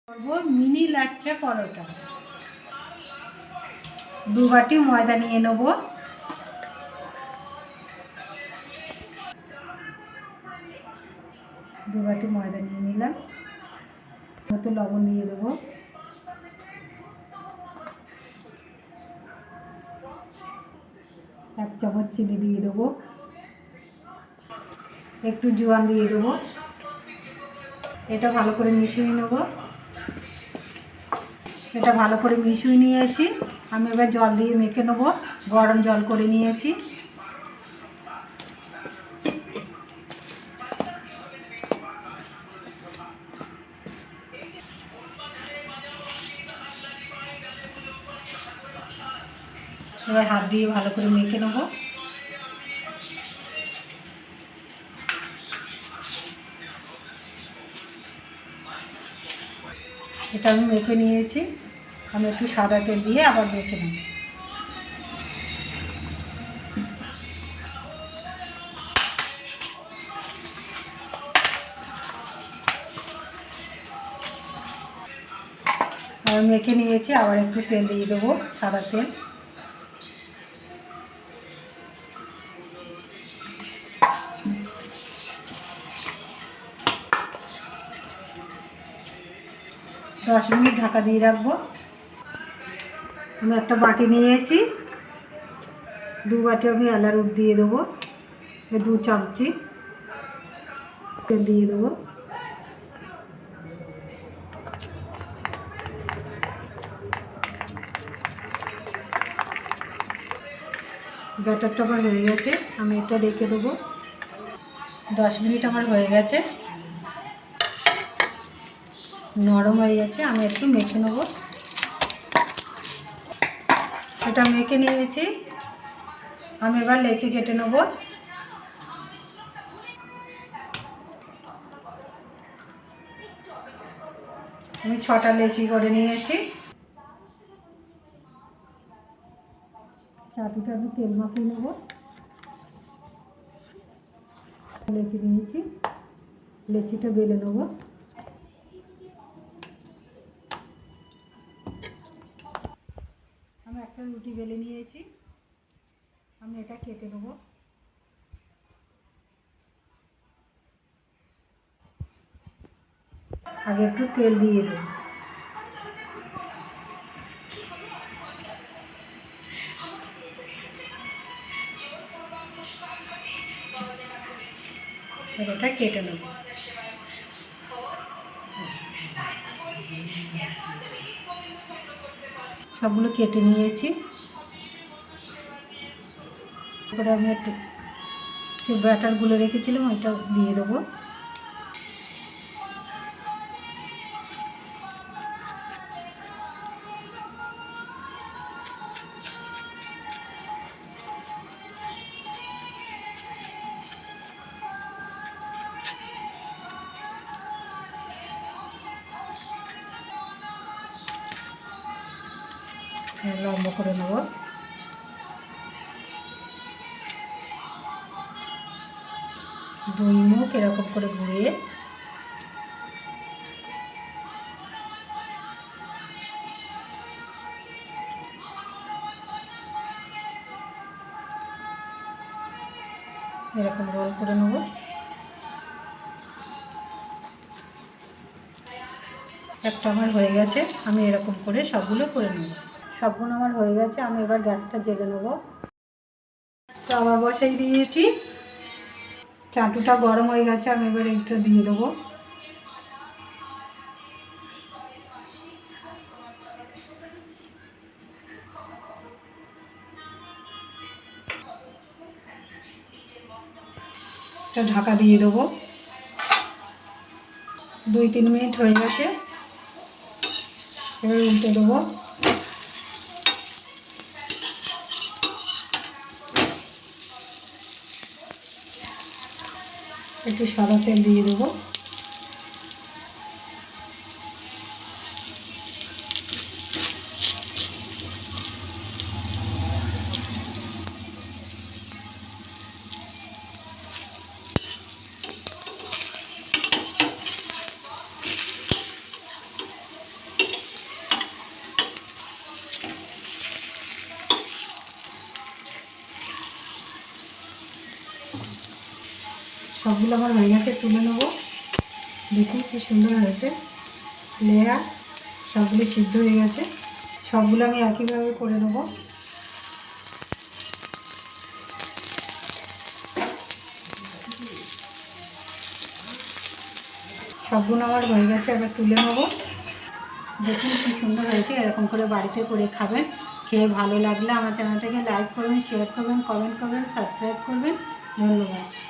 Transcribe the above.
করব মিনি লাচ্চা পরোটা। 2 বাটি ময়দা নিয়ে নেব। দু বাটি ময়দা নিয়ে নিলাম। মতো লবণ দিয়ে দেবো। এক চামচ চিনি দিয়ে দেবো। একটু জোয়ান দিয়ে দেবো। এটা ভালো করে মিশিয়ে নেব। এটা ভালো করে মিশিয়ে নিয়েছি। আমি এবার জল দিয়ে মেখে নেব। গরম জল করে নিয়েছি। এবার হাত দিয়ে ভালো করে মেখে নেব। এটা আমি মেখে নিয়েছি। আমি একটু সাদা তেল দিয়ে আবার মেখে নেব। আর মেখে নিয়েছি, আবার একটু তেল দিয়ে দেবো, সাদা তেল। দশ মিনিট ঢাকা দিয়ে রাখবো। আমি একটা বাটি নিয়েছি। 2 বাটি আমি অ্যারারুট দিয়ে দেবো। 2 চামচি তেল দিয়ে দেবো। ব্যাটারটা আমার হয়ে গেছে। আমি এটা রেখে দেবো। 10 মিনিট আমার হয়ে গেছে, নরম হয়ে গেছে। আমি একটু মেখে নেব। এটা মেখে নিয়েছি। আমি এবার লেচি কেটে নেব। আমি 6টা লেচি করে নিয়েছি। চাটুটা আমি তেল মাখিয়ে নেব। লেচি নিয়েছি, লেচিটা বেলে নেব। আমি একটা রুটি বেলে নিয়েছি। আমি এটা কেটে নেব। আগে একটু তেল দিয়ে দেব। এটা কেটে নেব। সবগুলো কেটে নিয়েছি। এবারে আমি একটু সে ব্যাটারগুলো রেখেছিলাম ওইটা দিয়ে দেবো। লম্বা করে নেব। দুই মুখ এরকম করে ঘুরিয়ে এরকম রোল করে নেব। একটা আমার হয়ে গেছে। আমি এরকম করে সবগুলো করে নেব। সবগুলো আমার হয়ে গেছে। আমি এবার গ্যাসটা জেলে নেব। তাওয়া বসাই দিয়েছি। চাটুটা গরম হয়ে গেছে। আমি এবার এইটা দিয়ে দেবো। এটা ঢাকা দিয়ে দেবো। 2-3 মিনিট হয়ে গেছে। এবার উল্টে দেবো। একটু সাদা তেল দিয়ে দেবো। সবগুলো আমার হয়ে গেছে, তুলে নেব। দেখুন কি সুন্দর হয়েছে, লেয়ার সবগুলো সিদ্ধ হয়ে গেছে। সবগুলো আমি একইভাবে করে নেব। সবগুলো আমার হয়ে গেছে, এবার তুলে নেব। দেখুন কি সুন্দর হয়েছে, এরকম করে বাড়িতে করে খাবেন। খেয়ে ভালো লাগলে আমার চ্যানেলটাকে লাইক করবেন, শেয়ার করবেন, কমেন্ট করবেন, সাবস্ক্রাইব করবেন। ধন্যবাদ।